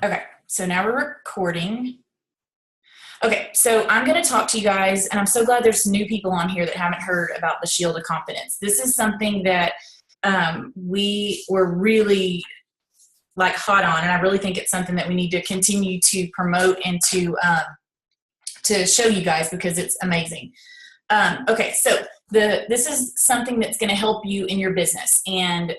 Okay, so now we're recording. Okay, so I'm going to talk to you guys, and I'm so glad there's new people on here that haven't heard about the Shield of Confidence. This is something that we were really like hot on, and I really think it's something that we need to continue to promote and to show you guys because it's amazing. Okay, so this is something that's going to help you in your business, and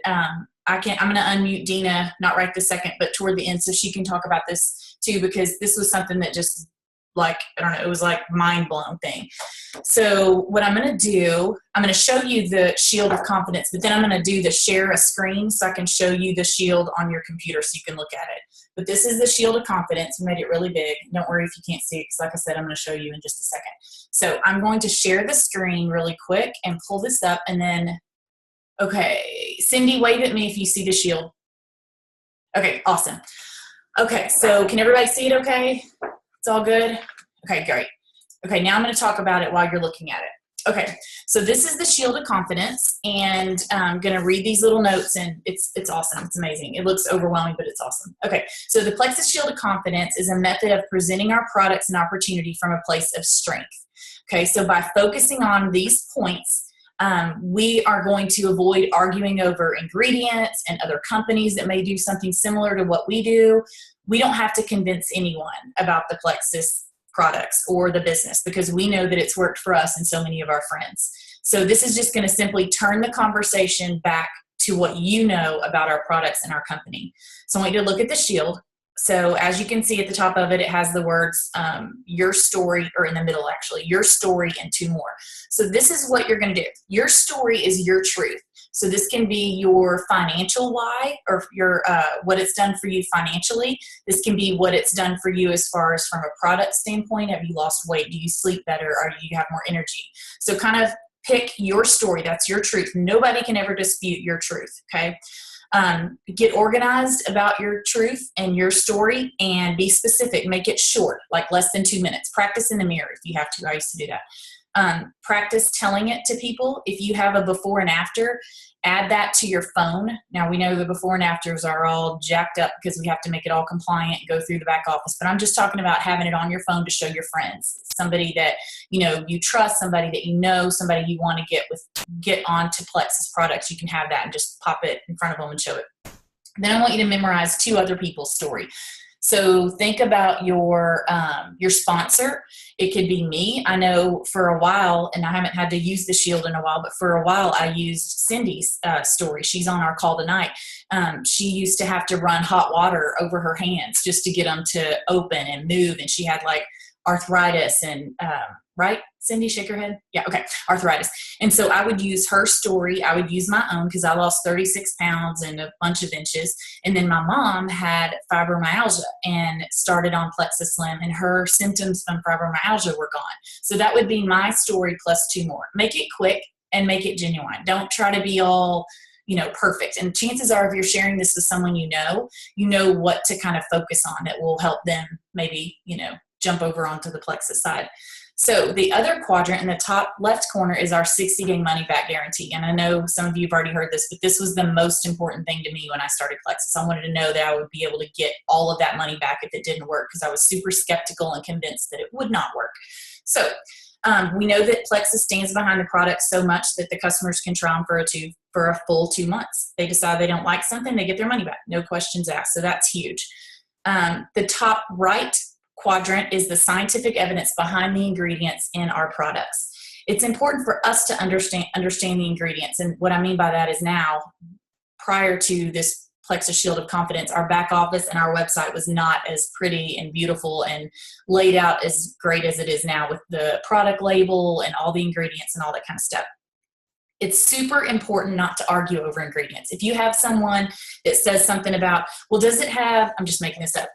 I'm going to unmute Dina, not right this second, but toward the end, so she can talk about this too, because this was something that just like, I don't know, it was like mind blown thing. So what I'm going to do, I'm going to show you the Shield of Confidence, but then I'm going to do the share a screen so I can show you the shield on your computer so you can look at it. But this is the Shield of Confidence. We made it really big. Don't worry if you can't see it, because like I said, I'm going to show you in just a second. So I'm going to share the screen really quick and pull this up, and then, okay, Cindy, wave at me if you see the shield. Okay, awesome. Okay, so can everybody see it okay? It's all good? Okay, great. Okay, now I'm going to talk about it while you're looking at it. Okay, so this is the Shield of Confidence, and I'm going to read these little notes, and it's awesome. It's amazing. It looks overwhelming, but it's awesome. Okay, so the Plexus Shield of Confidence is a method of presenting our products and opportunity from a place of strength. Okay, so by focusing on these points, we are going to avoid arguing over ingredients and other companies that may do something similar to what we do. We don't have to convince anyone about the Plexus products or the business because we know that it's worked for us and so many of our friends. So this is just going to simply turn the conversation back to what you know about our products and our company. So I want you to look at the shield. So as you can see at the top of it, it has the words, your story, or in the middle actually, your story and two more. So this is what you're going to do. Your story is your truth. So this can be your financial why, or your what it's done for you financially. This can be what it's done for you as far as from a product standpoint. Have you lost weight? Do you sleep better? Or do you have more energy? So kind of pick your story. That's your truth. Nobody can ever dispute your truth, okay? Get organized about your truth and your story and be specific. Make it short, like less than 2 minutes. Practice in the mirror if you have to. I used to do that. Practice telling it to people. If you have a before and after, add that to your phone. Now we know the before and afters are all jacked up because we have to make it all compliant and go through the back office. But I'm just talking about having it on your phone to show your friends, somebody that you trust, somebody that you know, somebody you want to get onto Plexus products. You can have that and just pop it in front of them and show it. Then I want you to memorize 2 other people's story. So think about your sponsor. It could be me. I know for a while, and I haven't had to use the shield in a while, but for a while I used Cindy's story. She's on our call tonight. She used to have to run hot water over her hands just to get them to open and move, and she had like arthritis and right? Cindy, shake your head. Yeah, okay, arthritis. And so I would use her story. I would use my own because I lost 36 pounds and a bunch of inches. And then my mom had fibromyalgia and started on Plexus Slim, and her symptoms from fibromyalgia were gone. So that would be my story plus 2 more. Make it quick and make it genuine. Don't try to be all perfect. And chances are if you're sharing this with someone you know what to kind of focus on that will help them maybe, jump over onto the Plexus side. So the other quadrant in the top left corner is our 60-day money-back guarantee. And I know some of you have already heard this, but this was the most important thing to me when I started Plexus. I wanted to know that I would be able to get all of that money back if it didn't work, because I was super skeptical and convinced that it would not work. So we know that Plexus stands behind the product so much that the customers can try them for a full 2 months. They decide they don't like something, they get their money back. No questions asked. So that's huge. The top right quadrant is the scientific evidence behind the ingredients in our products. It's important for us to understand the ingredients. And what I mean by that is now, prior to this Plexus Shield of Confidence, our back office and our website was not as pretty and beautiful and laid out as great as it is now with the product label and all the ingredients and all that kind of stuff. It's super important not to argue over ingredients. If you have someone that says something about, well, does it have, I'm just making this up,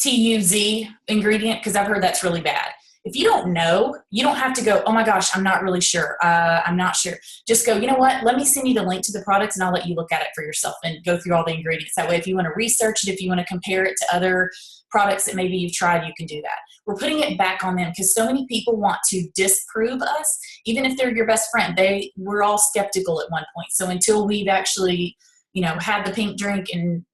TUZ ingredient, because I've heard that's really bad. If you don't know, you don't have to go, oh my gosh, I'm not really sure. I'm not sure. Just go, you know what? Let me send you the link to the products and I'll let you look at it for yourself and go through all the ingredients. That way, if you want to research it, if you want to compare it to other products that maybe you've tried, you can do that. We're putting it back on them because so many people want to disprove us, even if they're your best friend. We're all skeptical at one point. So until we've actually had the pink drink and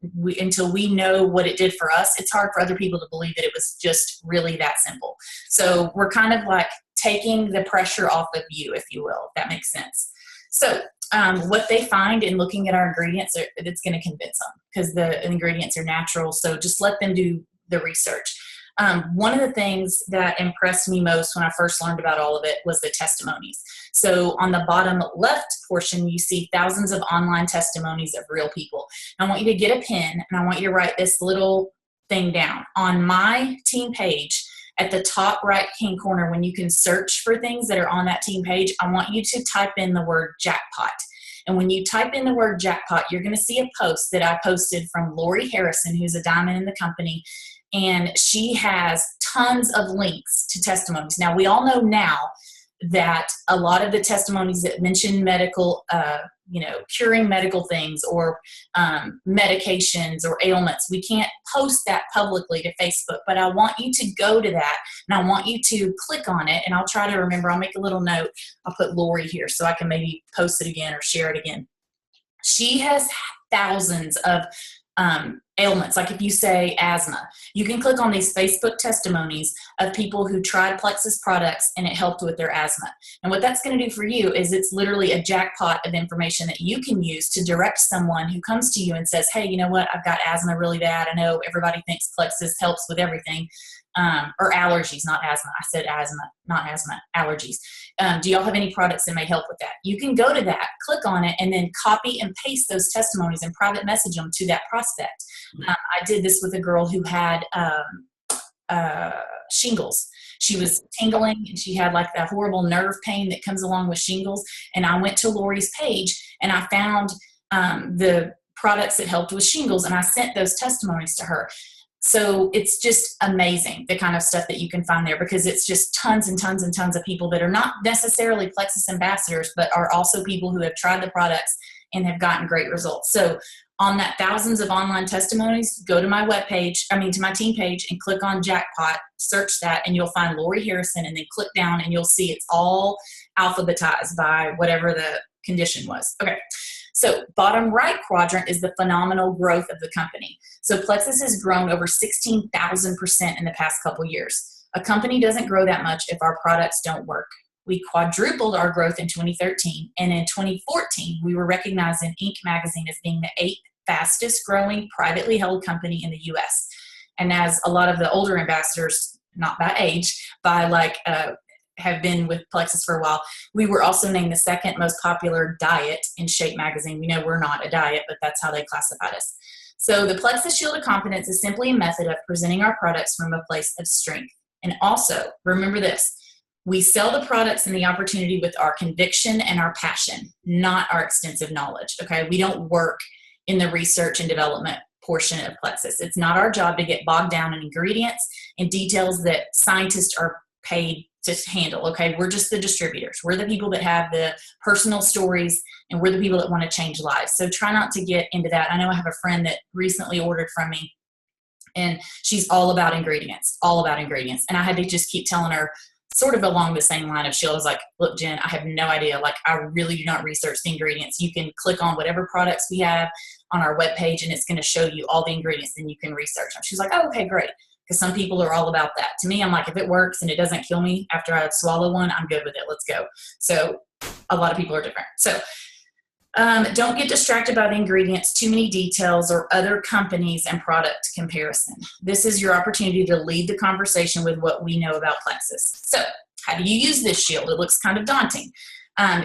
until we know what it did for us, it's hard for other people to believe that it was just really that simple. So we're kind of like taking the pressure off of you, if you will, if that makes sense. So what they find in looking at our ingredients, it's going to convince them because the ingredients are natural. So just let them do the research. One of the things that impressed me most when I first learned about all of it was the testimonies. So on the bottom left portion, you see thousands of online testimonies of real people. I want you to get a pen and I want you to write this little thing down. On my team page, at the top right-hand corner, when you can search for things that are on that team page, I want you to type in the word jackpot. And when you type in the word jackpot, you're going to see a post that I posted from Lori Harrison, who's a diamond in the company. And she has tons of links to testimonies. Now, we all know now that a lot of the testimonies that mention medical, curing medical things or medications or ailments, we can't post that publicly to Facebook, but I want you to go to that and I want you to click on it, and I'll try to remember, I'll make a little note, I'll put Lori here so I can maybe post it again or share it again. She has thousands of ailments. Like if you say asthma, you can click on these Facebook testimonies of people who tried Plexus products and it helped with their asthma. And what that's going to do for you is it's literally a jackpot of information that you can use to direct someone who comes to you and says, hey, you know what? I've got asthma really bad. I know everybody thinks Plexus helps with everything. Or allergies, not asthma. I said asthma, not asthma, allergies. Do y'all have any products that may help with that? You can go to that, click on it, and then copy and paste those testimonies and private message them to that prospect. I did this with a girl who had shingles. She was tingling and she had like that horrible nerve pain that comes along with shingles. And I went to Lori's page and I found the products that helped with shingles, and I sent those testimonies to her. So it's just amazing, the kind of stuff that you can find there, because it's just tons and tons and tons of people that are not necessarily Plexus ambassadors, but are also people who have tried the products and have gotten great results. So on that thousands of online testimonies, go to my to my team page and click on jackpot, search that, and you'll find Lori Harrison, and then click down and you'll see it's all alphabetized by whatever the condition was. Okay. So bottom right quadrant is the phenomenal growth of the company. So Plexus has grown over 16,000% in the past couple years. A company doesn't grow that much if our products don't work. We quadrupled our growth in 2013, and in 2014, we were recognized in Inc. magazine as being the 8th fastest growing privately held company in the US. And as a lot of the older ambassadors, not by age, have been with Plexus for a while, we were also named the second most popular diet in Shape magazine. We know we're not a diet, but that's how they classified us. So the Plexus Shield of Confidence is simply a method of presenting our products from a place of strength. And also, remember this, we sell the products and the opportunity with our conviction and our passion, not our extensive knowledge, okay? We don't work in the research and development portion of Plexus. It's not our job to get bogged down in ingredients and details that scientists are paid to handle, okay? We're just the distributors. We're the people that have the personal stories, and we're the people that want to change lives. So try not to get into that. I know I have a friend that recently ordered from me, and she's all about ingredients. And I had to just keep telling her, sort of along the same line of Shield, I was like, look, Jen, I have no idea. Like, I really do not research the ingredients. You can click on whatever products we have on our webpage, and it's going to show you all the ingredients, and you can research them. She's like, oh, okay, great. Because some people are all about that. To me, I'm like, if it works and it doesn't kill me after I swallow one, I'm good with it. Let's go. So a lot of people are different. So don't get distracted by the ingredients, too many details, or other companies and product comparison. This is your opportunity to lead the conversation with what we know about Plexus. So how do you use this shield? It looks kind of daunting.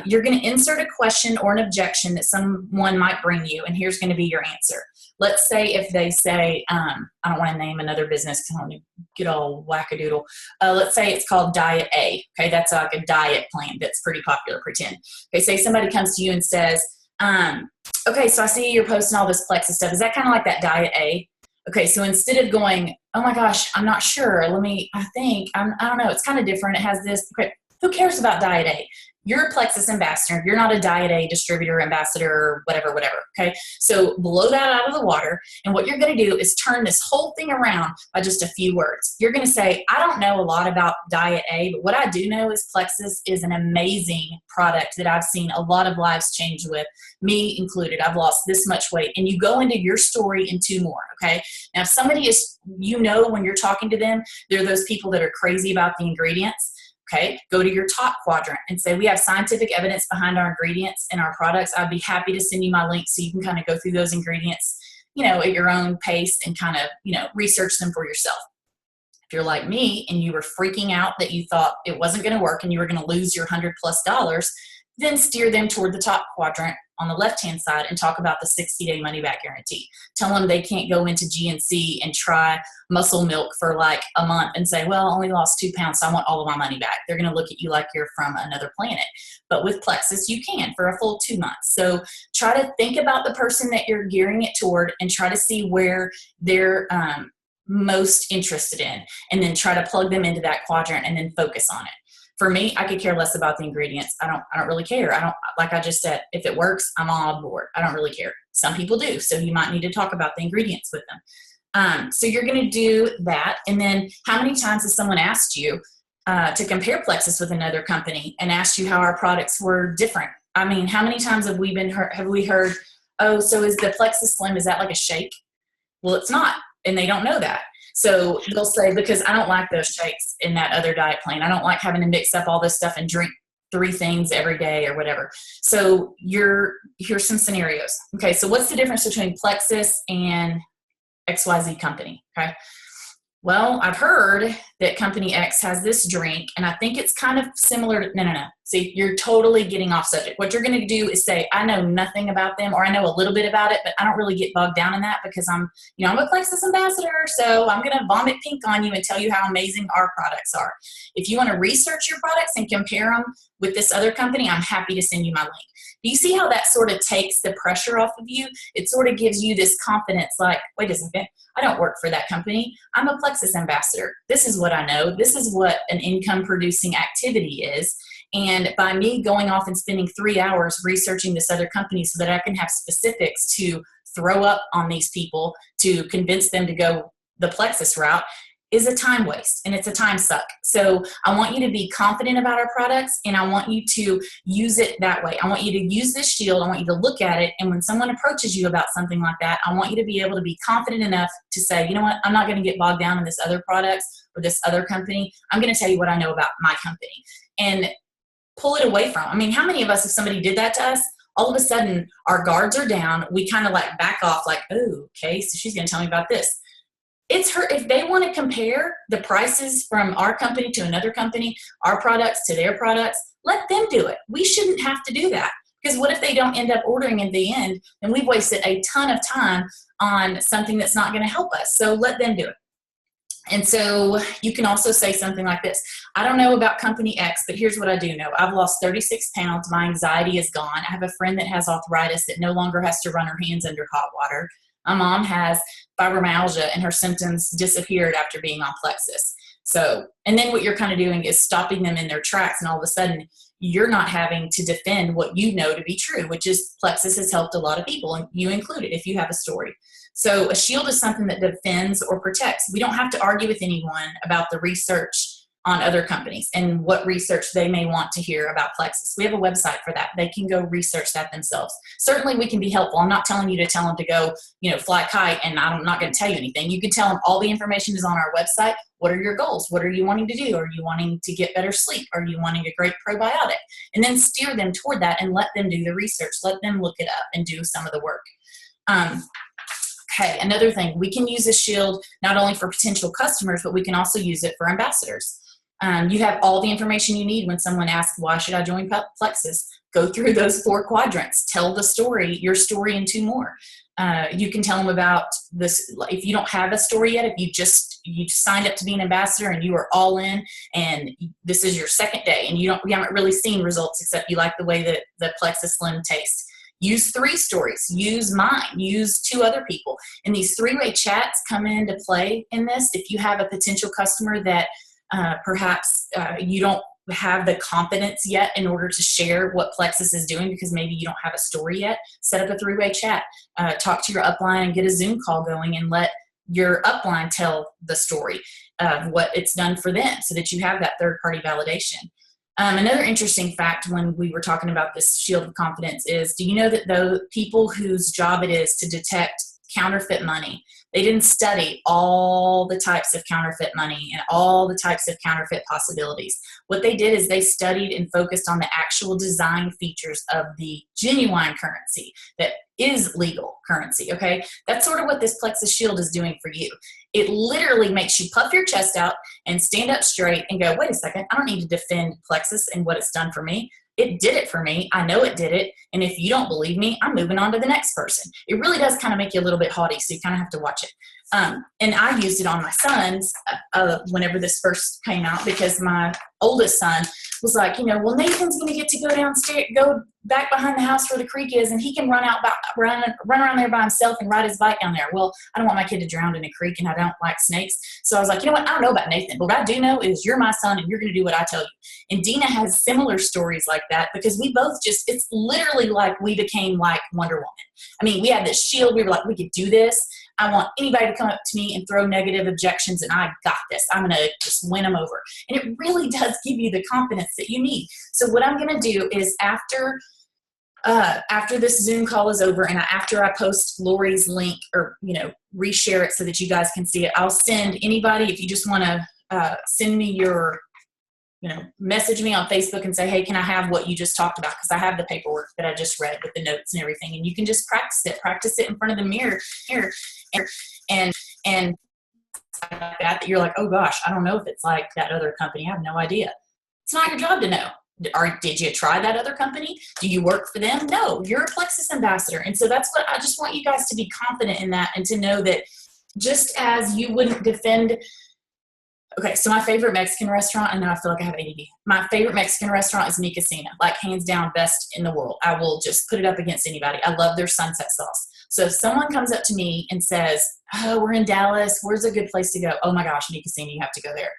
You're going to insert a question or an objection that someone might bring you, and here's going to be your answer. Let's say if they say, I don't want to name another business because I don't want to get all wackadoodle. Let's say it's called Diet A. Okay, that's like a diet plan that's pretty popular, pretend. Okay, say somebody comes to you and says, okay, so I see you're posting all this Plexus stuff. Is that kind of like that Diet A? Okay, so instead of going, oh my gosh, I'm not sure. I don't know. It's kind of different. It has this. Okay, Who cares about Diet A? You're a Plexus ambassador. You're not a Diet A distributor, ambassador, whatever, okay? So blow that out of the water. And what you're going to do is turn this whole thing around by just a few words. You're going to say, I don't know a lot about Diet A, but what I do know is Plexus is an amazing product that I've seen a lot of lives change with, me included. I've lost this much weight. And you go into your story and 2 more, okay? Now, if somebody is, when you're talking to them, they're those people that are crazy about the ingredients. Okay, go to your top quadrant and say, we have scientific evidence behind our ingredients and our products. I'd be happy to send you my link so you can kind of go through those ingredients, at your own pace and kind of, research them for yourself. If you're like me and you were freaking out that you thought it wasn't going to work and you were going to lose your $100+, then steer them toward the top quadrant on the left-hand side and talk about the 60-day money-back guarantee. Tell them they can't go into GNC and try Muscle Milk for like a month and say, well, I only lost 2 pounds, so I want all of my money back. They're going to look at you like you're from another planet. But with Plexus, you can for a full 2 months. So try to think about the person that you're gearing it toward and try to see where they're most interested in, and then try to plug them into that quadrant and then focus on it. For me, I could care less about the ingredients. I don't really care. Like I just said, if it works, I'm all on board. I don't really care. Some people do. So you might need to talk about the ingredients with them. So you're going to do that. And then how many times has someone asked you to compare Plexus with another company and asked you how our products were different? I mean, how many times have we heard, oh, so is the Plexus Slim, is that like a shake? Well, it's not. And they don't know that. So they'll say, because I don't like those shakes in that other diet plan. I don't like having to mix up all this stuff and drink 3 things every day or whatever. So here's some scenarios. Okay, so what's the difference between Plexus and XYZ company? Okay. Well, I've heard that company X has this drink, and I think it's kind of similar to, no. See, you're totally getting off subject. What you're going to do is say, I know nothing about them, or I know a little bit about it, but I don't really get bogged down in that because I'm a Plexus ambassador, so I'm going to vomit pink on you and tell you how amazing our products are. If you want to research your products and compare them with this other company, I'm happy to send you my link. Do you see how that sort of takes the pressure off of you? It sort of gives you this confidence like, wait a second, I don't work for that company. I'm a Plexus ambassador. This is what I know. This is what an income producing activity is. And by me going off and spending 3 hours researching this other company so that I can have specifics to throw up on these people to convince them to go the Plexus route is a time waste and it's a time suck. So I want you to be confident about our products and I want you to use it that way. I want you to use this shield. I want you to look at it. And when someone approaches you about something like that, I want you to be able to be confident enough to say, you know what, I'm not going to get bogged down in this other products or this other company. I'm going to tell you what I know about my company and pull it away from. I mean, how many of us, if somebody did that to us, all of a sudden our guards are down. We kind of like back off like, oh, okay, so she's going to tell me about this. It's her, if they want to compare the prices from our company to another company, our products to their products, let them do it. We shouldn't have to do that. Because what if they don't end up ordering in the end and we've wasted a ton of time on something that's not going to help us. So let them do it. And so you can also say something like this. I don't know about company X, but here's what I do know. I've lost 36 pounds. My anxiety is gone. I have a friend that has arthritis that no longer has to run her hands under hot water. My mom has fibromyalgia and her symptoms disappeared after being on Plexus. So, and then what you're kind of doing is stopping them in their tracks, and all of a sudden you're not having to defend what you know to be true, which is Plexus has helped a lot of people, and you included if you have a story. So a shield is something that defends or protects. We don't have to argue with anyone about the research on other companies and what research they may want to hear about Plexus. We have a website for that. They can go research that themselves. Certainly we can be helpful. I'm not telling you to tell them to go, fly a kite, and I'm not going to tell you anything. You can tell them all the information is on our website. What are your goals? What are you wanting to do? Are you wanting to get better sleep? Are you wanting a great probiotic? And then steer them toward that and let them do the research. Let them look it up and do some of the work. Okay, another thing, we can use a shield not only for potential customers, but we can also use it for ambassadors. You have all the information you need when someone asks, why should I join Plexus? Go through those 4 quadrants. Tell the story, your story, and 2 more. You can tell them about this. If you don't have a story yet, if you signed up to be an ambassador and you are all in, and this is your 2nd day, and you haven't really seen results except you like the way that the Plexus Slim tastes. Use 3 stories. Use mine. Use 2 other people. And these 3-way chats come into play in this. If you have a potential customer that perhaps you don't have the confidence yet in order to share what Plexus is doing because maybe you don't have a story yet, set up a three-way chat, talk to your upline and get a Zoom call going and let your upline tell the story of what it's done for them so that you have that third-party validation. Another interesting fact when we were talking about this shield of confidence is, do you know that the people whose job it is to detect counterfeit money, they didn't study all the types of counterfeit money and all the types of counterfeit possibilities. What they did is they studied and focused on the actual design features of the genuine currency that is legal currency, okay? That's sort of what this Plexus Shield is doing for you. It literally makes you puff your chest out and stand up straight and go, wait a second, I don't need to defend Plexus and what it's done for me. It did it for me. I know it did it. And if you don't believe me, I'm moving on to the next person. It really does kind of make you a little bit haughty, so you kind of have to watch it. And I used it on my sons whenever this first came out because my oldest son was like, you know, well, Nathan's going to get to go downstairs, go back behind the house where the creek is, and he can run around there by himself and ride his bike down there. Well, I don't want my kid to drown in a creek, and I don't like snakes. So I was like, you know what? I don't know about Nathan, but what I do know is you're my son, and you're going to do what I tell you. And Dina has similar stories like that because we both it's literally like we became like Wonder Woman. I mean, we had this shield. We were like, we could do this. I want anybody to come up to me and throw negative objections, and I got this. I'm going to just win them over. And it really does give you the confidence that you need. So what I'm going to do is after this Zoom call is over and after I post Lori's link or, you know, reshare it so that you guys can see it, I'll send anybody, if you just want to send me your, you know, message me on Facebook and say, hey, can I have what you just talked about? Because I have the paperwork that I just read with the notes and everything. And you can just practice it in front of the mirror and that you're like, oh gosh, I don't know if it's like that other company. I have no idea. It's not your job to know. Did you try that other company? Do you work for them? No, you're a Plexus ambassador. And so that's what I just want you guys to be confident in that and to know that just as you wouldn't defend. Okay, so my favorite Mexican restaurant, and now I feel like I have ADD. My favorite Mexican restaurant is Mi Cocina, like hands down best in the world. I will just put it up against anybody. I love their sunset sauce. So if someone comes up to me and says, oh, we're in Dallas, where's a good place to go? Oh my gosh, Mi Cocina, you have to go there.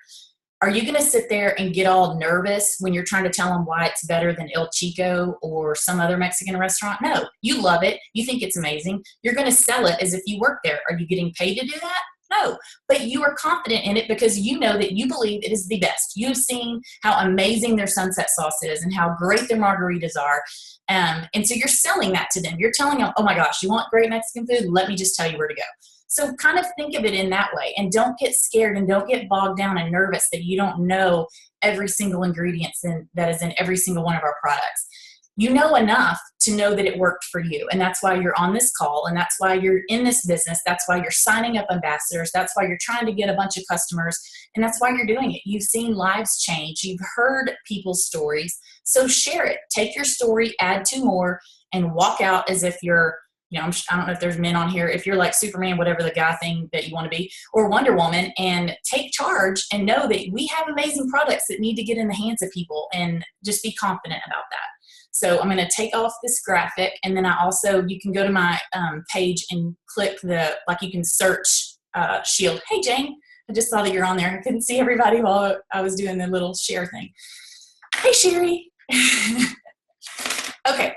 Are you going to sit there and get all nervous when you're trying to tell them why it's better than El Chico or some other Mexican restaurant? No, you love it. You think it's amazing. You're going to sell it as if you work there. Are you getting paid to do that? No, but you are confident in it because you know that you believe it is the best. You've seen how amazing their sunset sauce is and how great their margaritas are. And so you're selling that to them. You're telling them, oh my gosh, you want great Mexican food? Let me just tell you where to go. So kind of think of it in that way and don't get scared and don't get bogged down and nervous that you don't know every single ingredient that is in every single one of our products. You know enough to know that it worked for you. And that's why you're on this call. And that's why you're in this business. That's why you're signing up ambassadors. That's why you're trying to get a bunch of customers. And that's why you're doing it. You've seen lives change. You've heard people's stories. So share it. Take your story, add two more, and walk out as if you're, you know, I don't know if there's men on here, if you're like Superman, whatever the guy thing that you want to be, or Wonder Woman, and take charge and know that we have amazing products that need to get in the hands of people and just be confident about that. So I'm going to take off this graphic, and then you can go to my page and click you can search Shield. Hey, Jane, I just saw that you're on there. I couldn't see everybody while I was doing the little share thing. Hey, Sherry. Okay,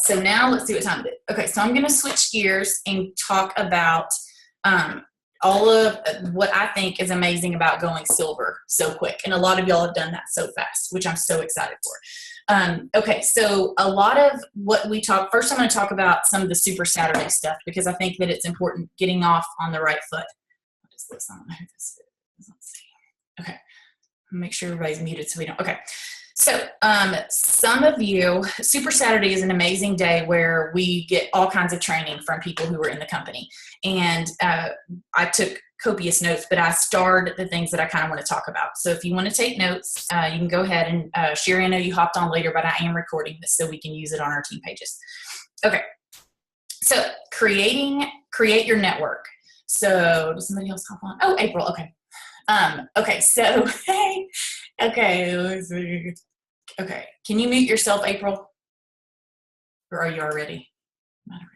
so now let's see what time it is. Okay, so I'm going to switch gears and talk about all of what I think is amazing about going silver so quick. And a lot of y'all have done that so fast, which I'm so excited for. Okay, so a lot of what we talk, first I'm going to talk about some of the Super Saturday stuff because I think that it's important getting off on the right foot. What is this? I don't know who this is. Let's see. Okay, make sure everybody's muted so we don't, okay. So some of you, Super Saturday is an amazing day where we get all kinds of training from people who are in the company. And I took copious notes, but I starred the things that I kind of want to talk about. So if you want to take notes, you can go ahead and Sherry, I know you hopped on later, but I am recording this so we can use it on our team pages. Okay. So create your network. So does somebody else hop on? Oh, April. Okay. Okay. So, hey, okay. Okay. Can you mute yourself, April? Or are you already? Not already.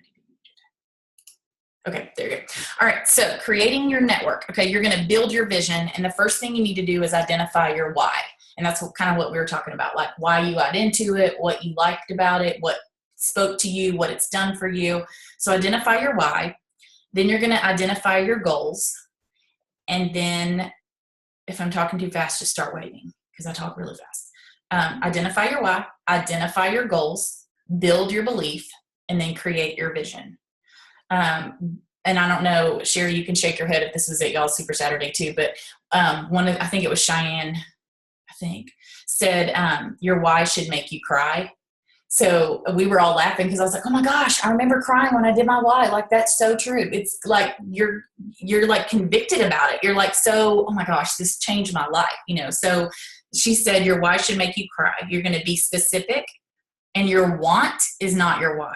Okay, there you go. All right, so creating your network. Okay, you're going to build your vision, and the first thing you need to do is identify your why. And that's kind of what we were talking about, like why you got into it, what you liked about it, what spoke to you, what it's done for you. So identify your why. Then you're going to identify your goals. And then if I'm talking too fast, just start waiting because I talk really fast. Identify your why, identify your goals, build your belief, and then create your vision. And I don't know, Sherry, you can shake your head if this was at y'all's Super Saturday too, but I think it was Cheyenne, said your why should make you cry. So we were all laughing because I was like, oh my gosh, I remember crying when I did my why. Like, that's so true. It's like you're like convicted about it. You're like, so, oh my gosh, this changed my life, So she said your why should make you cry. You're going to be specific, and your want is not your why.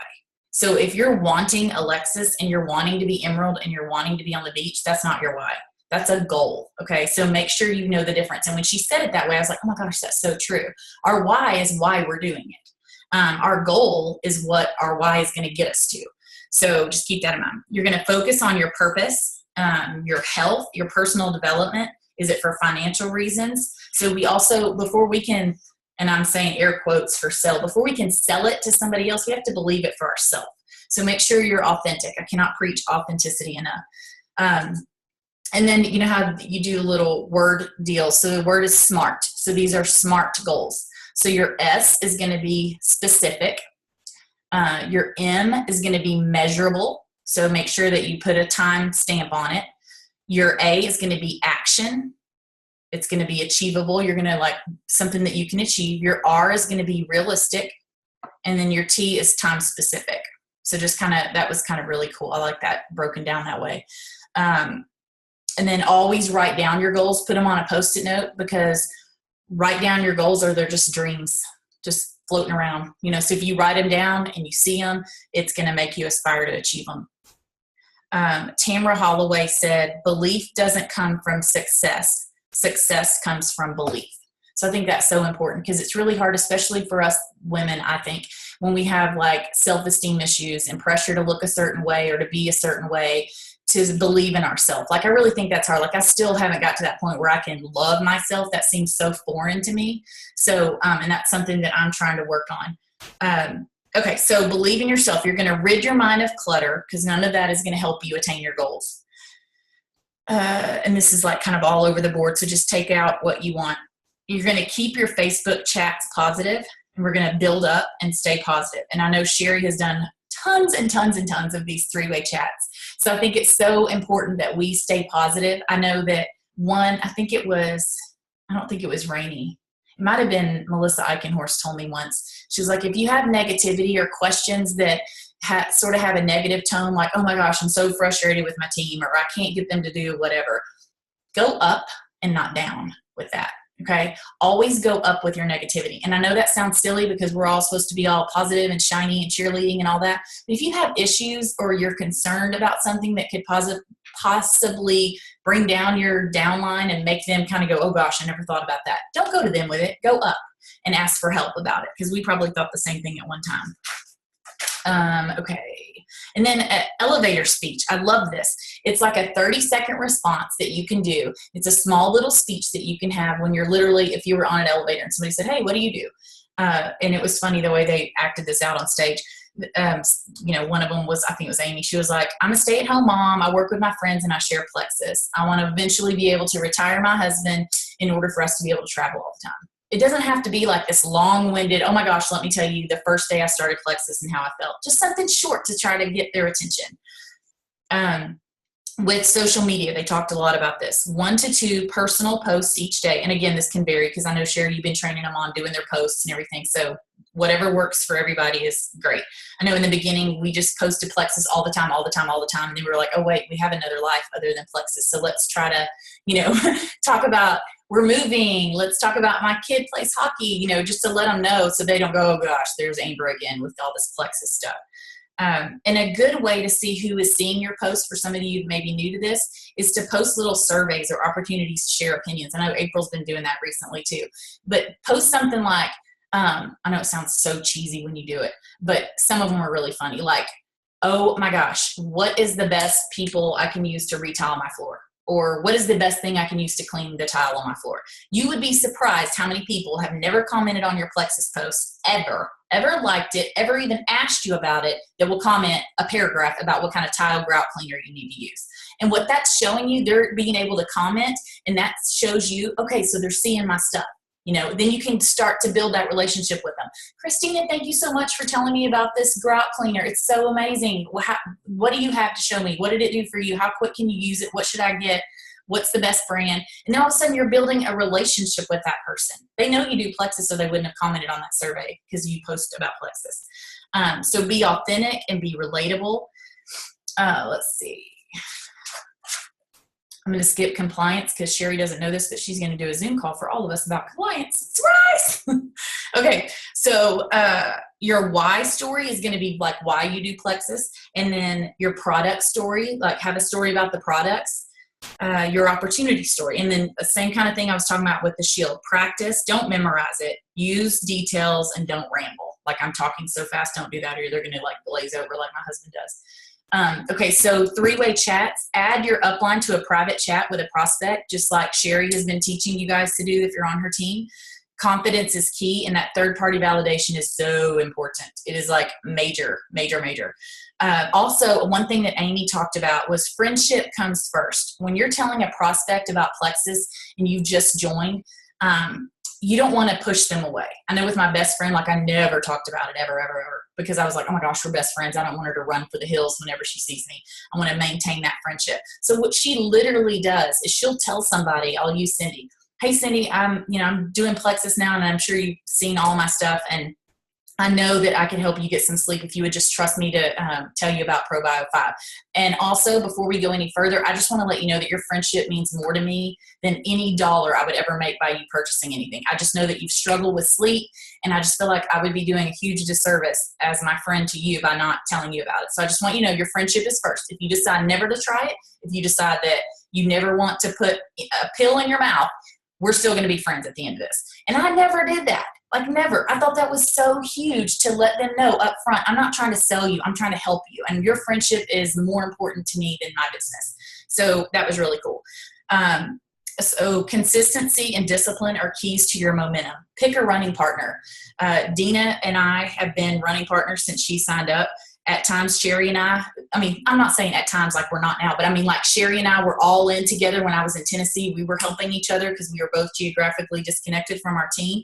So if you're wanting Alexis and you're wanting to be Emerald and you're wanting to be on the beach, that's not your why. That's a goal. Okay. So make sure you know the difference. And when she said it that way, I was like, oh my gosh, that's so true. Our why is why we're doing it. Our goal is what our why is going to get us to. So just keep that in mind. You're going to focus on your purpose, your health, your personal development. Is it for financial reasons? So we also, before we can, and I'm saying air quotes for sell, before we can sell it to somebody else, we have to believe it for ourselves. So make sure you're authentic. I cannot preach authenticity enough. And then you know how you do a little word deal. So the word is SMART. So these are SMART goals. So your S is going to be specific. Your M is going to be measurable. So make sure that you put a time stamp on it. Your A is going to be action. It's going to be achievable. You're going to like something that you can achieve. Your R is going to be realistic. And then your T is time specific. So just that was kind of really cool. I like that broken down that way. And then always write down your goals, put them on a Post-it note, because write down your goals or they're just dreams, just floating around. So if you write them down and you see them, it's going to make you aspire to achieve them. Tamara Holloway said, belief doesn't come from success. Success comes from belief. So I think that's so important because it's really hard, especially for us women, I think, when we have like self-esteem issues and pressure to look a certain way or to be a certain way, to believe in ourselves. Like, I really think that's hard. Like, I still haven't got to that point where I can love myself. That seems so foreign to me. So, and that's something that I'm trying to work on. Okay, so believe in yourself. You're going to rid your mind of clutter because none of that is going to help you attain your goals. And this is like kind of all over the board. So just take out what you want. You're going to keep your Facebook chats positive, and we're going to build up and stay positive. And I know Sherry has done tons and tons and tons of these three-way chats. So I think it's so important that we stay positive. I know that I don't think it was Rainey. It might have been Melissa Eichenhorst told me once. She was like, if you have negativity or questions that sort of have a negative tone, like, oh my gosh, I'm so frustrated with my team, or I can't get them to do whatever, go up and not down with that. Okay. Always go up with your negativity. And I know that sounds silly because we're all supposed to be all positive and shiny and cheerleading and all that. But if you have issues or you're concerned about something that could possibly bring down your downline and make them kind of go, oh gosh, I never thought about that. Don't go to them with it. Go up and ask for help about it, because we probably thought the same thing at one time. Okay. And then elevator speech. I love this. It's like a 30-second response that you can do. It's a small little speech that you can have when you're literally, if you were on an elevator and somebody said, hey, what do you do? And it was funny the way they acted this out on stage. One of them was, I think it was Amy. She was like, I'm a stay-at-home mom. I work with my friends and I share Plexus. I want to eventually be able to retire my husband in order for us to be able to travel all the time. It doesn't have to be like this long-winded, oh my gosh, let me tell you the first day I started Plexus and how I felt. Just something short to try to get their attention. With social media, they talked a lot about this. 1 to 2 personal posts each day. And again, this can vary because I know, Sherry, you've been training them on doing their posts and everything. So whatever works for everybody is great. I know in the beginning, we just posted Plexus all the time. And then we were like, oh, wait, we have another life other than Plexus. So let's try to, talk about we're moving. Let's talk about my kid plays hockey, just to let them know so they don't go, oh gosh, there's Amber again with all this Plexus stuff. And a good way to see who is seeing your post, for some of you maybe new to this, is to post little surveys or opportunities to share opinions. I know April's been doing that recently too, but post something like, I know it sounds so cheesy when you do it, but some of them are really funny. Like, oh my gosh, what is the best people I can use to retile my floor? Or what is the best thing I can use to clean the tile on my floor? You would be surprised how many people have never commented on your Plexus post ever liked it, ever even asked you about it, that will comment a paragraph about what kind of tile grout cleaner you need to use. And what that's showing you, they're being able to comment, and that shows you, okay, so they're seeing my stuff. Then you can start to build that relationship with them. Christina, thank you so much for telling me about this grout cleaner. It's so amazing. What do you have to show me? What did it do for you? How quick can you use it? What should I get? What's the best brand? And then all of a sudden you're building a relationship with that person. They know you do Plexus, so they wouldn't have commented on that survey because you post about Plexus. So be authentic and be relatable. Let's see. I'm going to skip compliance because Sherry doesn't know this, but she's going to do a Zoom call for all of us about compliance. Surprise! Okay, so your why story is going to be like why you do Plexus, and then your product story, like have a story about the products. Your opportunity story, and then the same kind of thing I was talking about with the shield. Practice, don't memorize it. Use details and don't ramble. Like I'm talking so fast, don't do that, or they're going to like glaze over like my husband does. Okay, so 3-way chats. Add your upline to a private chat with a prospect, just like Sherry has been teaching you guys to do if you're on her team. Confidence is key, and that third-party validation is so important. It is like major, major, major. Also, one thing that Amy talked about was friendship comes first. When you're telling a prospect about Plexus and you just joined, you don't want to push them away. I know with my best friend, like I never talked about it ever, ever, ever, because I was like, oh my gosh, we're best friends. I don't want her to run for the hills whenever she sees me. I want to maintain that friendship. So what she literally does is she'll tell somebody, I'll use Cindy. Hey Cindy, I'm doing Plexus now, and I'm sure you've seen all my stuff, and I know that I can help you get some sleep if you would just trust me to tell you about ProBio 5. And also, before we go any further, I just want to let you know that your friendship means more to me than any dollar I would ever make by you purchasing anything. I just know that you've struggled with sleep, and I just feel like I would be doing a huge disservice as my friend to you by not telling you about it. So I just want you to know your friendship is first. If you decide never to try it, if you decide that you never want to put a pill in your mouth, we're still going to be friends at the end of this. And I never did that. Like never. I thought that was so huge to let them know up front. I'm not trying to sell you. I'm trying to help you. And your friendship is more important to me than my business. So that was really cool. So consistency and discipline are keys to your momentum. Pick a running partner. Dina and I have been running partners since she signed up. At times, Sherry and I mean, I'm not saying at times like we're not now, but I mean like Sherry and I were all in together when I was in Tennessee. We were helping each other because we were both geographically disconnected from our team.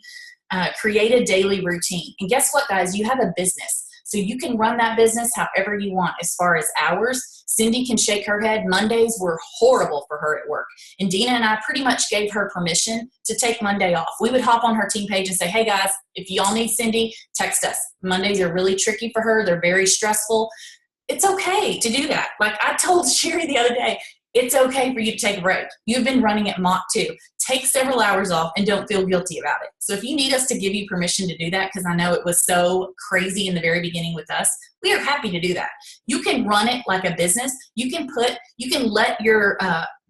Create a daily routine. And guess what, guys? You have a business. So you can run that business however you want as far as hours. Cindy can shake her head. Mondays were horrible for her at work. And Dina and I pretty much gave her permission to take Monday off. We would hop on her team page and say, hey guys, if y'all need Cindy, text us. Mondays are really tricky for her. They're very stressful. It's okay to do that. Like I told Sherry the other day, it's okay for you to take a break. You've been running at Mach 2. Take several hours off and don't feel guilty about it. So if you need us to give you permission to do that, because I know it was so crazy in the very beginning with us, we are happy to do that. You can run it like a business. You can let your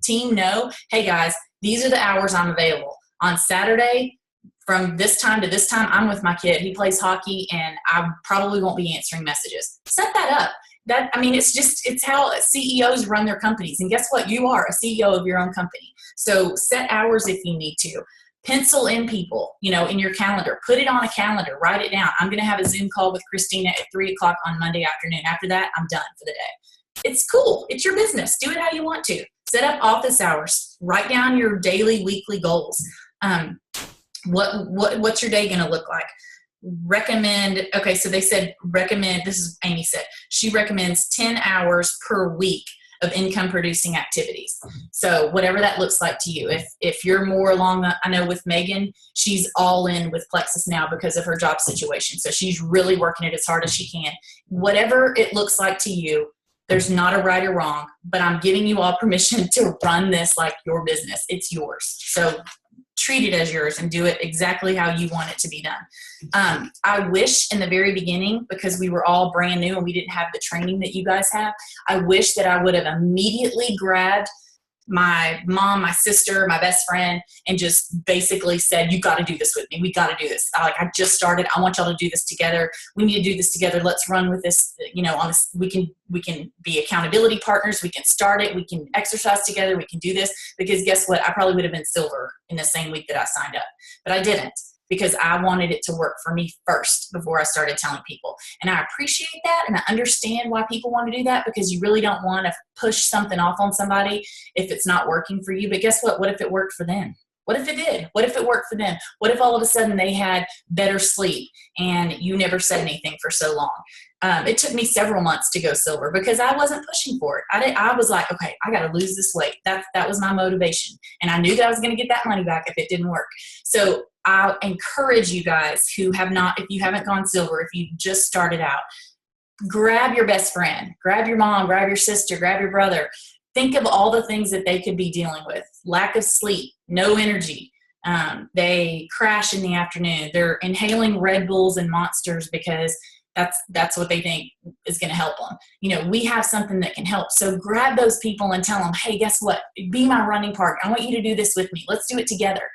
team know, hey guys, these are the hours I'm available. On Saturday, from this time to this time, I'm with my kid. He plays hockey and I probably won't be answering messages. Set that up. It's how CEOs run their companies. And guess what? You are a CEO of your own company. So set hours if you need to. Pencil in people, in your calendar. Put it on a calendar. Write it down. I'm going to have a Zoom call with Christina at 3:00 on Monday afternoon. After that, I'm done for the day. It's cool. It's your business. Do it how you want to. Set up office hours. Write down your daily, weekly goals. What's your day going to look like? Okay, so they said this is Amy said, she recommends 10 hours per week of income producing activities. So whatever that looks like to you. If you're more along I know with Megan, she's all in with Plexus now because of her job situation. So she's really working it as hard as she can. Whatever it looks like to you, there's not a right or wrong, but I'm giving you all permission to run this like your business. It's yours. So treat it as yours and do it exactly how you want it to be done. I wish in the very beginning, because we were all brand new and we didn't have the training that you guys have, I wish that I would have immediately grabbed my mom, my sister, my best friend, and just basically said, you got to do this with me. We got to do this. I just started. I want y'all to do this together. We need to do this together. Let's run with this. On this, we can be accountability partners. We can start it. We can exercise together. We can do this, because guess what? I probably would have been silver in the same week that I signed up, but I didn't, because I wanted it to work for me first before I started telling people. And I appreciate that, and I understand why people want to do that, because you really don't want to push something off on somebody if it's not working for you. But guess what? What if it worked for them? What if it did? What if it worked for them? What if all of a sudden they had better sleep and you never said anything for so long? It took me several months to go silver because I wasn't pushing for it. I was like, okay, I got to lose this weight. That was my motivation. And I knew that I was going to get that money back if it didn't work. So I'll encourage you guys who have not, if you haven't gone silver, if you just started out, grab your best friend, grab your mom, grab your sister, grab your brother. Think of all the things that they could be dealing with. Lack of sleep, no energy. They crash in the afternoon. They're inhaling Red Bulls and Monsters because that's what they think is going to help them. We have something that can help. So grab those people and tell them, hey, guess what? Be my running partner. I want you to do this with me. Let's do it together.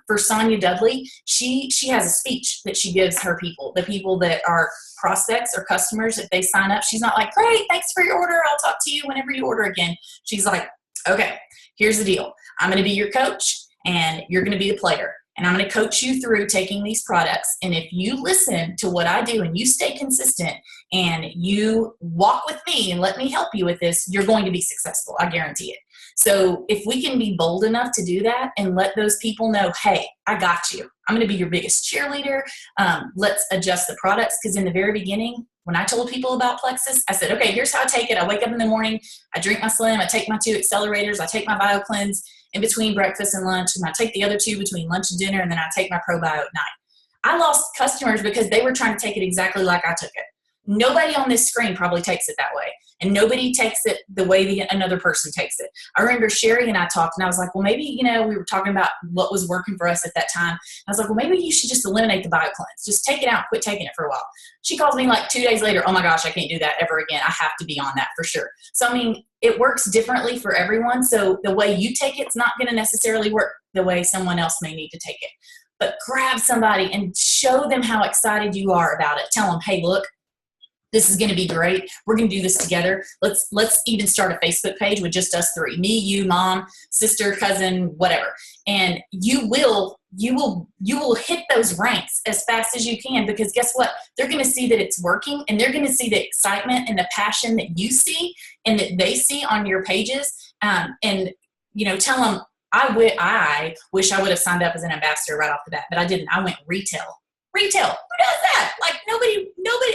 For Sonia Dudley, she has a speech that she gives her people, the people that are prospects or customers. If they sign up, she's not like, great, thanks for your order. I'll talk to you whenever you order again. She's like, okay, here's the deal. I'm going to be your coach and you're going to be the player. And I'm going to coach you through taking these products. And if you listen to what I do and you stay consistent and you walk with me and let me help you with this, you're going to be successful. I guarantee it. So if we can be bold enough to do that and let those people know, hey, I got you. I'm going to be your biggest cheerleader. Let's adjust the products. Because in the very beginning, when I told people about Plexus, I said, okay, here's how I take it. I wake up in the morning, I drink my Slim, I take my 2 accelerators, I take my BioCleanse in between breakfast and lunch, and I take the other 2 between lunch and dinner, and then I take my ProBio at night. I lost customers because they were trying to take it exactly like I took it. Nobody on this screen probably takes it that way, and nobody takes it the way another person takes it. I remember Sherry and I talked, and I was like, well, maybe, we were talking about what was working for us at that time. I was like, well, maybe you should just eliminate the BioCleanse. Just take it out, quit taking it for a while. She calls me like 2 days later, oh my gosh, I can't do that ever again. I have to be on that for sure. So, it works differently for everyone. So the way you take it's not going to necessarily work the way someone else may need to take it. But grab somebody and show them how excited you are about it. Tell them, hey, look, this is going to be great. We're going to do this together. Let's even start a Facebook page with just us 3, me, you, mom, sister, cousin, whatever. And you will hit those ranks as fast as you can, because guess what? They're going to see that it's working, and they're going to see the excitement and the passion that you see and that they see on your pages. Tell them, I wish I would have signed up as an ambassador right off the bat, but I didn't. I went retail. Retail. Who does that? Like nobody,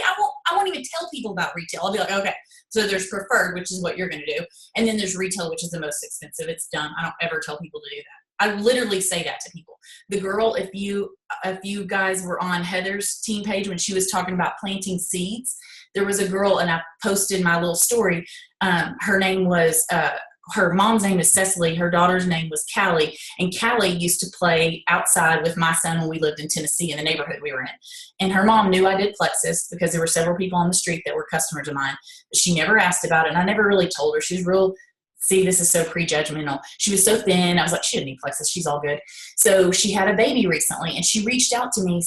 I won't even tell people about retail. I'll be like, okay, so there's preferred, which is what you're going to do. And then there's retail, which is the most expensive. It's dumb. I don't ever tell people to do that. I literally say that to people. The girl, if you guys were on Heather's team page when she was talking about planting seeds, there was a girl, and I posted my little story. Her name was, her mom's name is Cecily. Her daughter's name was Callie. And Callie used to play outside with my son when we lived in Tennessee in the neighborhood we were in. And her mom knew I did Plexus because there were several people on the street that were customers of mine. But she never asked about it, and I never really told her. She was real, see, this is so prejudgmental. She was so thin. I was like, she didn't need Plexus. She's all good. So she had a baby recently, and she reached out to me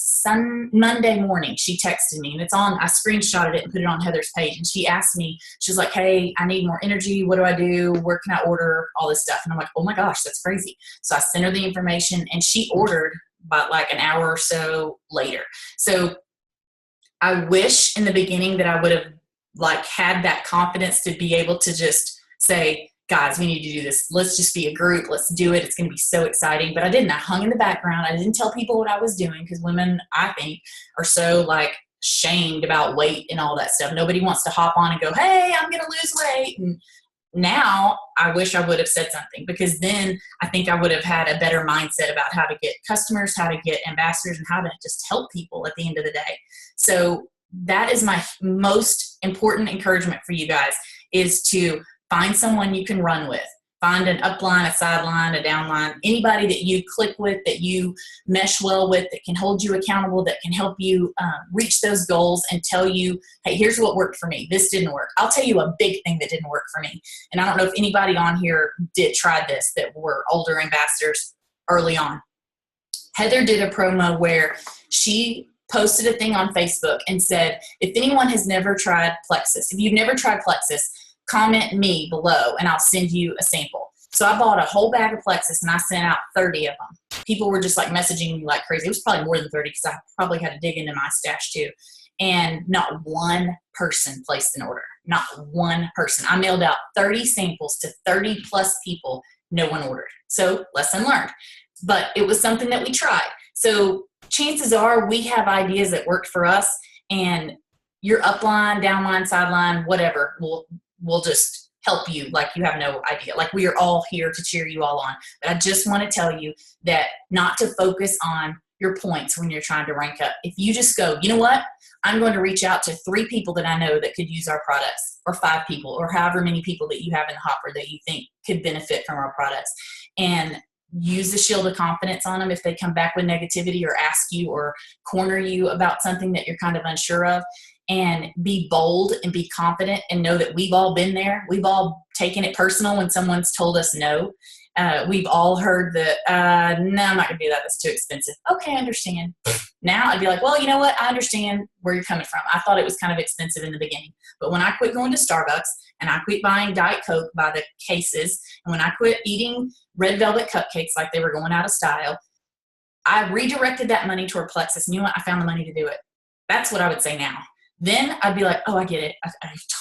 Monday morning. She texted me, and it's on, I screenshotted it and put it on Heather's page. And she asked me, she's like, hey, I need more energy. What do I do? Where can I order? All this stuff. And I'm like, oh my gosh, that's crazy. So I sent her the information, and she ordered about like an hour or so later. So I wish in the beginning that I would have like had that confidence to be able to just say, guys, we need to do this. Let's just be a group. Let's do it. It's going to be so exciting. But I didn't. I hung in the background. I didn't tell people what I was doing because women, I think, are so like shamed about weight and all that stuff. Nobody wants to hop on and go, hey, I'm going to lose weight. And now I wish I would have said something, because then I think I would have had a better mindset about how to get customers, how to get ambassadors, and how to just help people at the end of the day. So that is my most important encouragement for you guys, is to find someone you can run with. find an upline, a sideline, a downline, anybody that you click with, that you mesh well with, that can hold you accountable, that can help you reach those goals and tell you, hey, here's what worked for me. This didn't work. I'll tell you a big thing that didn't work for me. And I don't know if anybody on here tried this that were older ambassadors early on. Heather did a promo where she posted a thing on Facebook and said, if anyone has never tried Plexus, if you've never tried Plexus, comment me below and I'll send you a sample. So I bought a whole bag of Plexus and I sent out 30 of them. People were just like messaging me like crazy. It was probably more than 30 because I probably had to dig into my stash too. And not one person placed an order. Not one person. I mailed out 30 samples to 30 plus people. No one ordered. So lesson learned. But it was something that we tried. So chances are we have ideas that worked for us, and your upline, downline, sideline, whatever will just help you like you have no idea. Like we are all here to cheer you all on. But I just want to tell you that not to focus on your points when you're trying to rank up. If you just go, you know what? I'm going to reach out to 3 people that I know that could use our products, or 5 people, or however many people that you have in the hopper that you think could benefit from our products, and use the shield of confidence on them if they come back with negativity or ask you or corner you about something that you're kind of unsure of, and be bold and be confident and know that we've all been there. We've all taken it personal when someone's told us no. We've all heard that, no, I'm not going to do that. That's too expensive. Okay, I understand. Now I'd be like, well, you know what? I understand where you're coming from. I thought it was kind of expensive in the beginning. But when I quit going to Starbucks and I quit buying Diet Coke by the cases, and when I quit eating red velvet cupcakes like they were going out of style, I redirected that money toward Plexus. And you know what? I found the money to do it. That's what I would say now. Then I'd be like, oh, I get it. I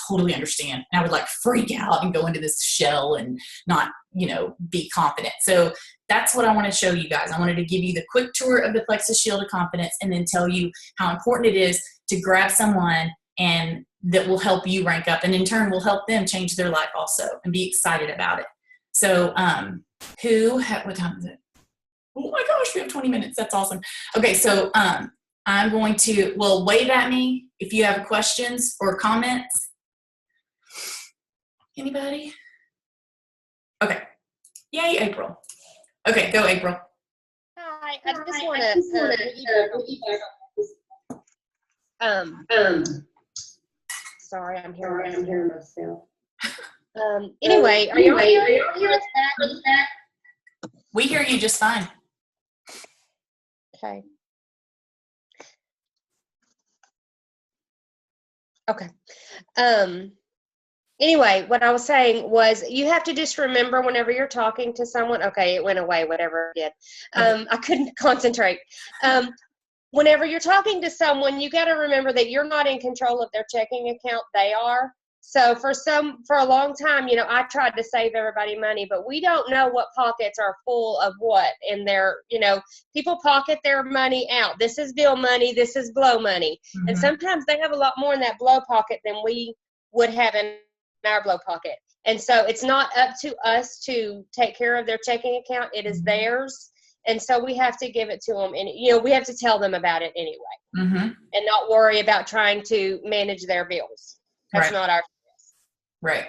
totally understand. And I would like freak out and go into this shell and not, be confident. So that's what I want to show you guys. I wanted to give you the quick tour of the Plexus Shield of Confidence and then tell you how important it is to grab someone and that will help you rank up, and in turn will help them change their life also and be excited about it. So what time is it? Oh my gosh, we have 20 minutes. That's awesome. Okay, so I'm going to, wave at me if you have questions or comments. Anybody? Okay. Yay, April. Okay, go, April. Hi, I just want to, sorry, I'm hearing myself. Anyway, are you hearing that? We hear you just fine. Okay. Anyway, what I was saying was you have to just remember whenever you're talking to someone, okay, it went away, whatever it did. I couldn't concentrate. Whenever you're talking to someone, you got to remember that you're not in control of their checking account. They are. So for a long time, I tried to save everybody money, but we don't know what pockets are full of what. And people pocket their money out. This is bill money. This is blow money. Mm-hmm. And sometimes they have a lot more in that blow pocket than we would have in our blow pocket. And so it's not up to us to take care of their checking account. It is theirs. And so we have to give it to them. And, we have to tell them about it anyway. Mm-hmm. And not worry about trying to manage their bills. That's not our business. Right.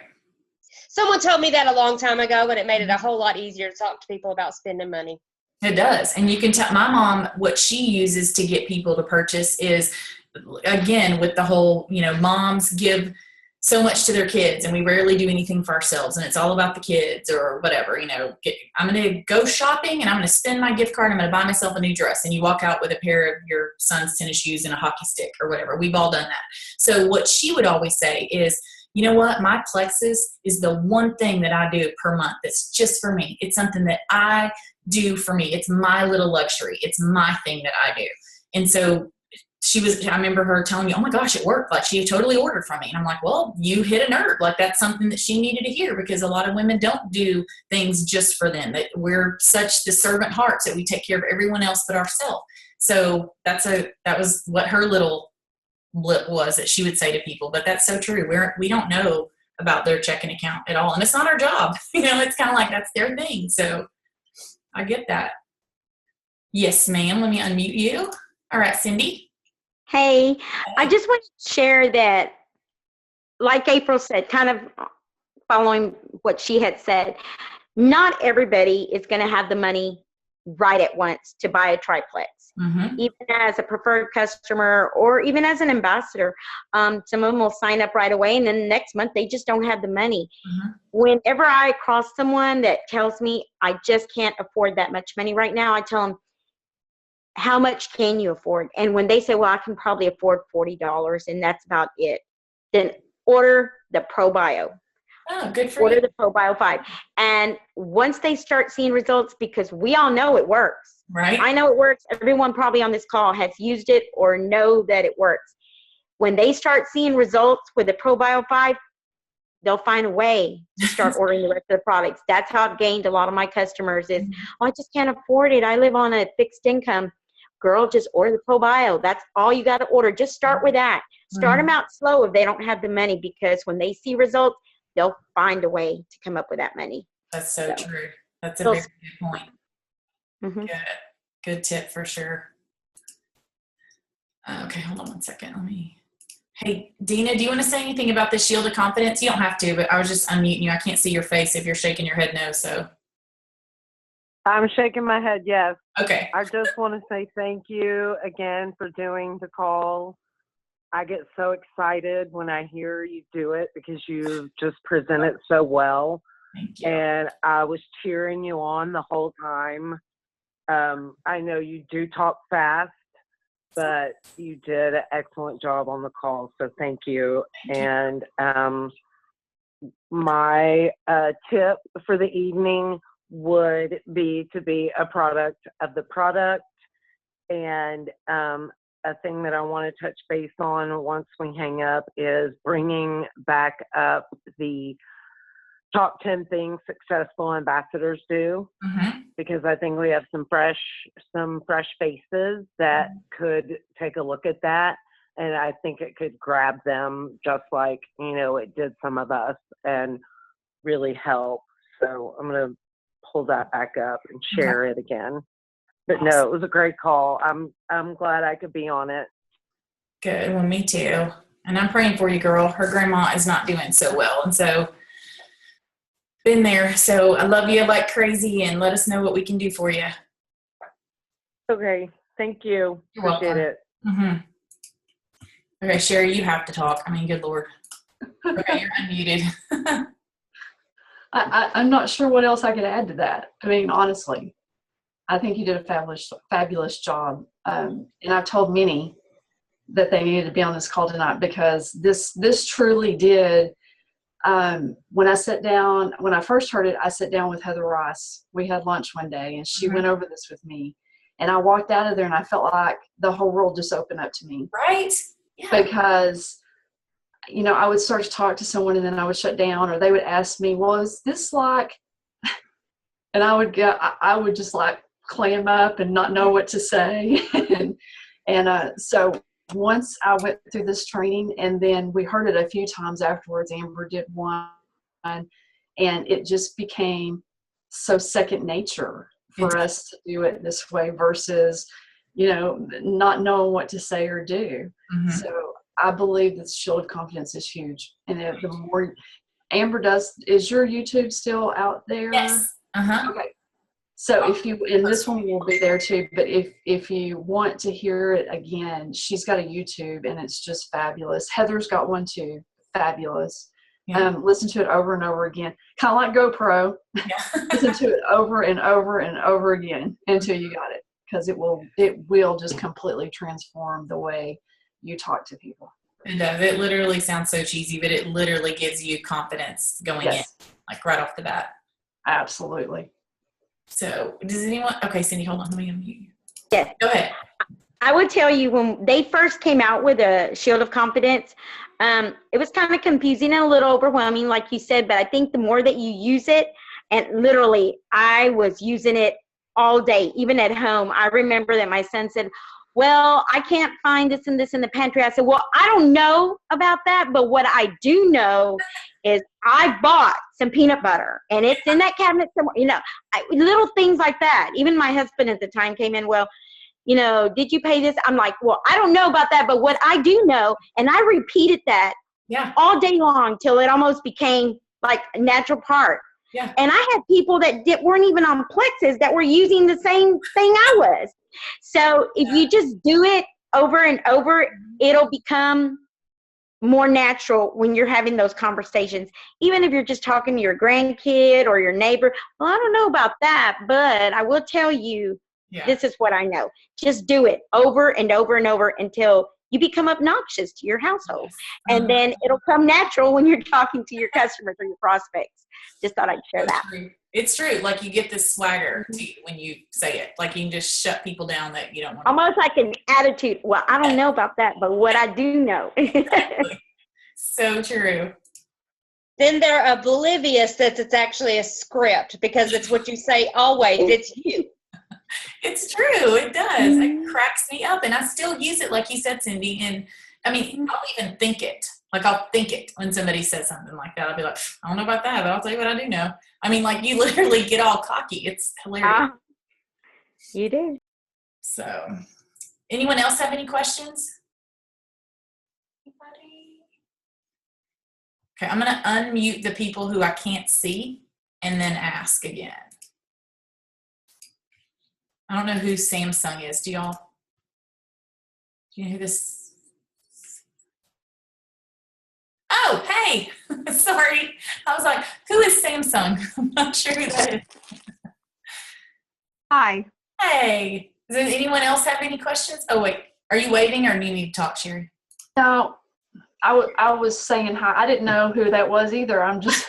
Someone told me that a long time ago, and it made it a whole lot easier to talk to people about spending money. It does. And you can tell my mom, what she uses to get people to purchase is, again, with the whole, moms give so much to their kids and we rarely do anything for ourselves, and it's all about the kids or whatever. I'm going to go shopping and I'm going to spend my gift card. I'm going to buy myself a new dress, and you walk out with a pair of your son's tennis shoes and a hockey stick or whatever. We've all done that. So what she would always say is, you know what? My Plexus is the one thing that I do per month that's just for me. It's something that I do for me. It's my little luxury. It's my thing that I do. And so I remember her telling me, oh my gosh, it worked. Like, she totally ordered from me. And I'm like, well, you hit a nerve. Like, that's something that she needed to hear, because a lot of women don't do things just for them. That we're such the servant hearts that we take care of everyone else but ourselves. So that was what her little blip was that she would say to people. But that's so true. We don't know about their checking account at all. And it's not our job. It's kind of like that's their thing. So I get that. Yes, ma'am. Let me unmute you. All right, Cindy. Hey, I just want to share that, like April said, kind of following what she had said, not everybody is going to have the money right at once to buy a triplex. Mm-hmm. Even as a preferred customer or even as an ambassador, some of them will sign up right away, and then next month they just don't have the money. Mm-hmm. Whenever I cross someone that tells me I just can't afford that much money right now, I tell them, how much can you afford? And when they say, well, I can probably afford $40 and that's about it, then order the ProBio. Oh, good for Order you. the ProBio 5. And once they start seeing results, because we all know it works. Right. I know it works. Everyone probably on this call has used it or know that it works. When they start seeing results with the ProBio 5, they'll find a way to start ordering the rest of the products. That's how I've gained a lot of my customers is, oh, I just can't afford it. I live on a fixed income. Girl, just order the ProBio. That's all you got to order. Just start with that. Start them out slow if they don't have the money, because when they see results, they'll find a way to come up with that money. That's so true. That's a very good point. Mm-hmm. Good tip for sure. Okay, hold on one second. Hey, Dina, do you want to say anything about the Shield of Confidence? You don't have to, but I was just unmuting you. I can't see your face if you're shaking your head no, so. I'm shaking my head, yes. Okay. I just want to say thank you again for doing the call. I get so excited when I hear you do it because you just present it so well. Thank you. And I was cheering you on the whole time. I know you do talk fast, but you did an excellent job on the call, so thank you. And my tip for the evening would be to be a product of the product. And a thing that I want to touch base on once we hang up is bringing back up the top 10 things successful ambassadors do, because I think we have some fresh faces that could take a look at that. And I think it could grab them just like, it did some of us and really help. So I'm going to pull that back up and share it again. But no, it was a great call. I'm glad I could be on it. Good. Well, me too. And I'm praying for you, girl. Her grandma is not doing so well. And so been there. So I love you like crazy, and let us know what we can do for you. Okay. Thank you. You're Appreciate welcome. it. Okay, Sherry, you have to talk. I mean, good Lord. Okay, you're unmuted. I'm not sure what else I could add to that. I mean, honestly, I think you did a fabulous job. And I've told many that they needed to be on this call tonight, because this truly did. When I first heard it, I sat down with Heather Rice. We had lunch one day, and she went over this with me. And I walked out of there, and I felt like the whole world just opened up to me. Right? Yeah. Because I would start to talk to someone, and then I would shut down, or they would ask me, well, is this like, and I would just like clam up and not know what to say. So once I went through this training, and then we heard it a few times afterwards, Amber did one, and it just became so second nature for us to do it this way versus, not knowing what to say or do. So I believe that Shield of Confidence is huge. And the more Amber is your YouTube still out there? Yes. Okay. So and this one will be there too, but if you want to hear it again, she's got a YouTube, and it's just fabulous. Heather's got one too. Fabulous. Yeah. Listen to it over and over again. Kind of like GoPro. Yeah. Listen to it over and over and over again until you got it, because it will just completely transform the way you talk to people. It does. It literally sounds so cheesy, but it literally gives you confidence going in, like right off the bat. Absolutely. So does anyone, okay, Cindy, hold on, let me unmute you. Yes. Go ahead. I would tell you, when they first came out with a Shield of Confidence, it was kind of confusing and a little overwhelming, like you said, but I think the more that you use it, and literally I was using it all day, even at home. I remember that my son said, well, I can't find this and this in the pantry. I said, well, I don't know about that, but what I do know is I bought some peanut butter, and it's in that cabinet somewhere, little things like that. Even my husband at the time came in, well, did you pay this? I'm like, well, I don't know about that, but what I do know, and I repeated that all day long till it almost became like a natural part. Yeah. And I had people that weren't even on Plexus that were using the same thing I was. So if you just do it over and over, it'll become more natural when you're having those conversations. Even if you're just talking to your grandkid or your neighbor, well, I don't know about that, but I will tell you, this is what I know. Just do it over and over and over until you become obnoxious to your household. And then it'll come natural when you're talking to your customers or your prospects. Just thought I'd share that. True. It's true. Like you get this swagger to you when you say it. Like you can just shut people down that you don't want. Almost like an attitude. Well, I don't know about that, but what I do know. Exactly. So true. Then they're oblivious that it's actually a script because it's what you say always. It's you. It's true. It does. It cracks me up. And I still use it, like you said, Cindy. And I mean, I'll even think it. Like I'll think it when somebody says something like that. I'll be like, I don't know about that, but I'll tell you what I do know. I mean, like you literally get all cocky. It's hilarious. You do. So, anyone else have any questions? Anybody? Okay, I'm going to unmute the people who I can't see and then ask again. I don't know who Samsung is. Do y'all? Do you know who this? Oh, hey. Sorry. I was like, who is Samsung? I'm not sure who that is. Hi. Hey. Does anyone else have any questions? Oh, wait. Are you waving or do you need to talk, Sherry? No, I was saying hi. I didn't know who that was either. I'm just.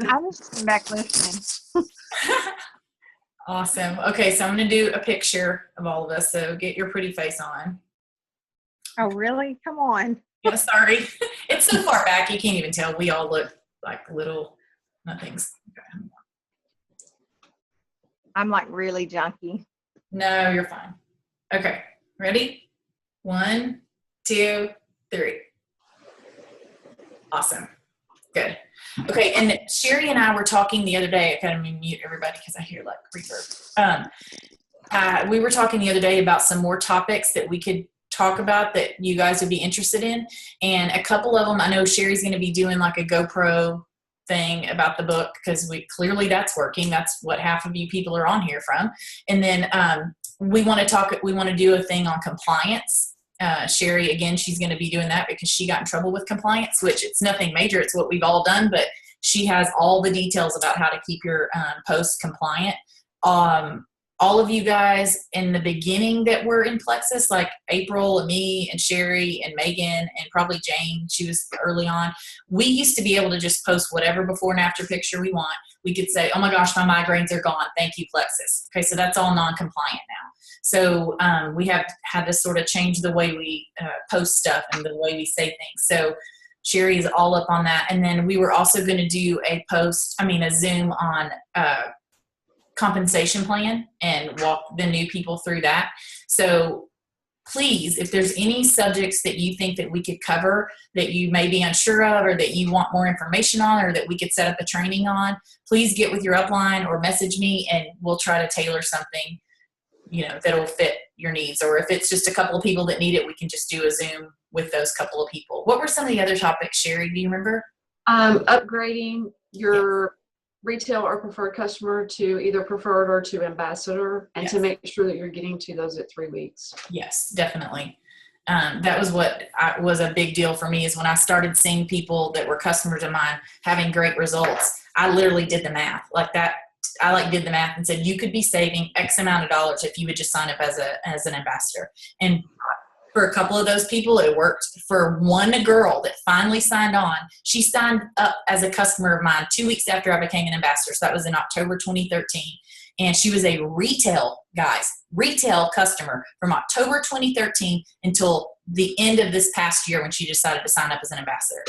I'm just back listening. Awesome. Okay, so I'm going to do a picture of all of us. So get your pretty face on. Oh, really? Come on. Yeah, sorry. It's so far back you can't even tell. We all look like little nothings. Okay. I'm like really junky. No, you're fine. Okay, ready? 1, 2, 3. Awesome. Good. Okay, and Sherry and I were talking the other day. I kind of mute everybody because I hear like reverb. We were talking the other day about some more topics that we could talk about that you guys would be interested in. And a couple of them, I know Sherry's going to be doing like a GoPro thing about the book because clearly that's working. That's what half of you people are on here from. And then we want to do a thing on compliance. Sherry, again, she's going to be doing that because she got in trouble with compliance, which it's nothing major. It's what we've all done, but she has all the details about how to keep your posts compliant. All of you guys in the beginning that were in Plexus, like April and me and Sherry and Megan and probably Jane, she was early on, we used to be able to just post whatever before and after picture we want. We could say, oh my gosh, my migraines are gone. Thank you, Plexus. Okay, so that's all non-compliant now. So we have had to sort of change the way we post stuff and the way we say things. So Sherry is all up on that. And then we were also going to do a Zoom on compensation plan and walk the new people through that. So please, if there's any subjects that you think that we could cover that you may be unsure of or that you want more information on or that we could set up a training on, please get with your upline or message me and we'll try to tailor something, that'll fit your needs. Or if it's just a couple of people that need it, we can just do a Zoom with those couple of people. What were some of the other topics, Sherry? Do you remember? Upgrading your retail or preferred customer to either preferred or to ambassador, and to make sure that you're getting to those at 3 weeks. Yes, definitely. That was what was a big deal for me is when I started seeing people that were customers of mine having great results. I literally did the math like that. I did the math and said, you could be saving X amount of dollars if you would just sign up as an ambassador. And for a couple of those people, it worked. For one girl that finally signed on, she signed up as a customer of mine 2 weeks after I became an ambassador. So that was in October 2013. And she was a retail customer from October 2013 until the end of this past year when she decided to sign up as an ambassador.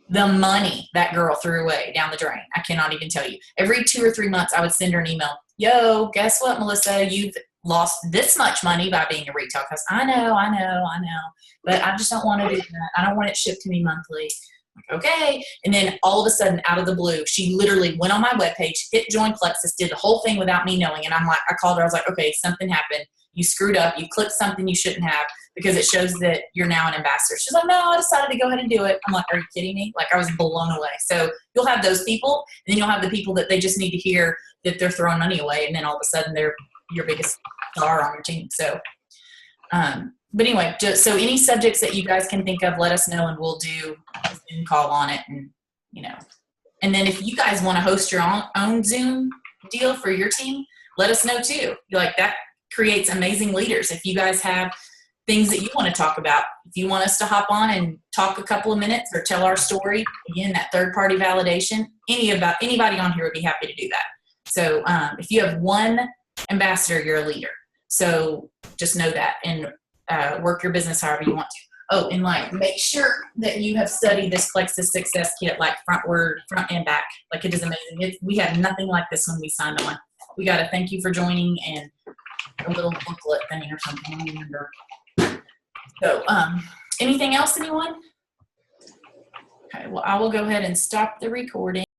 The money that girl threw away down the drain, I cannot even tell you. Every 2 or 3 months, I would send her an email. Yo, guess what, Melissa? You've lost this much money by being a retail customer. I know. But I just don't want to do that. I don't want it shipped to me monthly. Like, okay. And then all of a sudden, out of the blue, she literally went on my webpage, hit join Plexus, did the whole thing without me knowing. And I called her. I was like, okay, something happened. You screwed up. You clicked something you shouldn't have. because it shows that you're now an ambassador. She's like, no, I decided to go ahead and do it. I'm like, are you kidding me? Like, I was blown away. So you'll have those people, and then you'll have the people that they just need to hear that they're throwing money away, and then all of a sudden they're your biggest star on your team. So, but anyway, just, so any subjects that you guys can think of, let us know, and we'll do a Zoom call on it, and and then if you guys want to host your own Zoom deal for your team, let us know too. Like, that creates amazing leaders. If you guys have things that you want to talk about, if you want us to hop on and talk a couple of minutes or tell our story, again, that third-party validation, anybody on here would be happy to do that. So if you have one ambassador, you're a leader. So just know that, and work your business however you want to. Oh, and like, make sure that you have studied this Plexus Success Kit, like front and back. Like, it is amazing. We had nothing like this when we signed on. We got a thank you for joining and a little booklet thing or something. I don't remember. So, anything else, anyone? Okay, well, I will go ahead and stop the recording.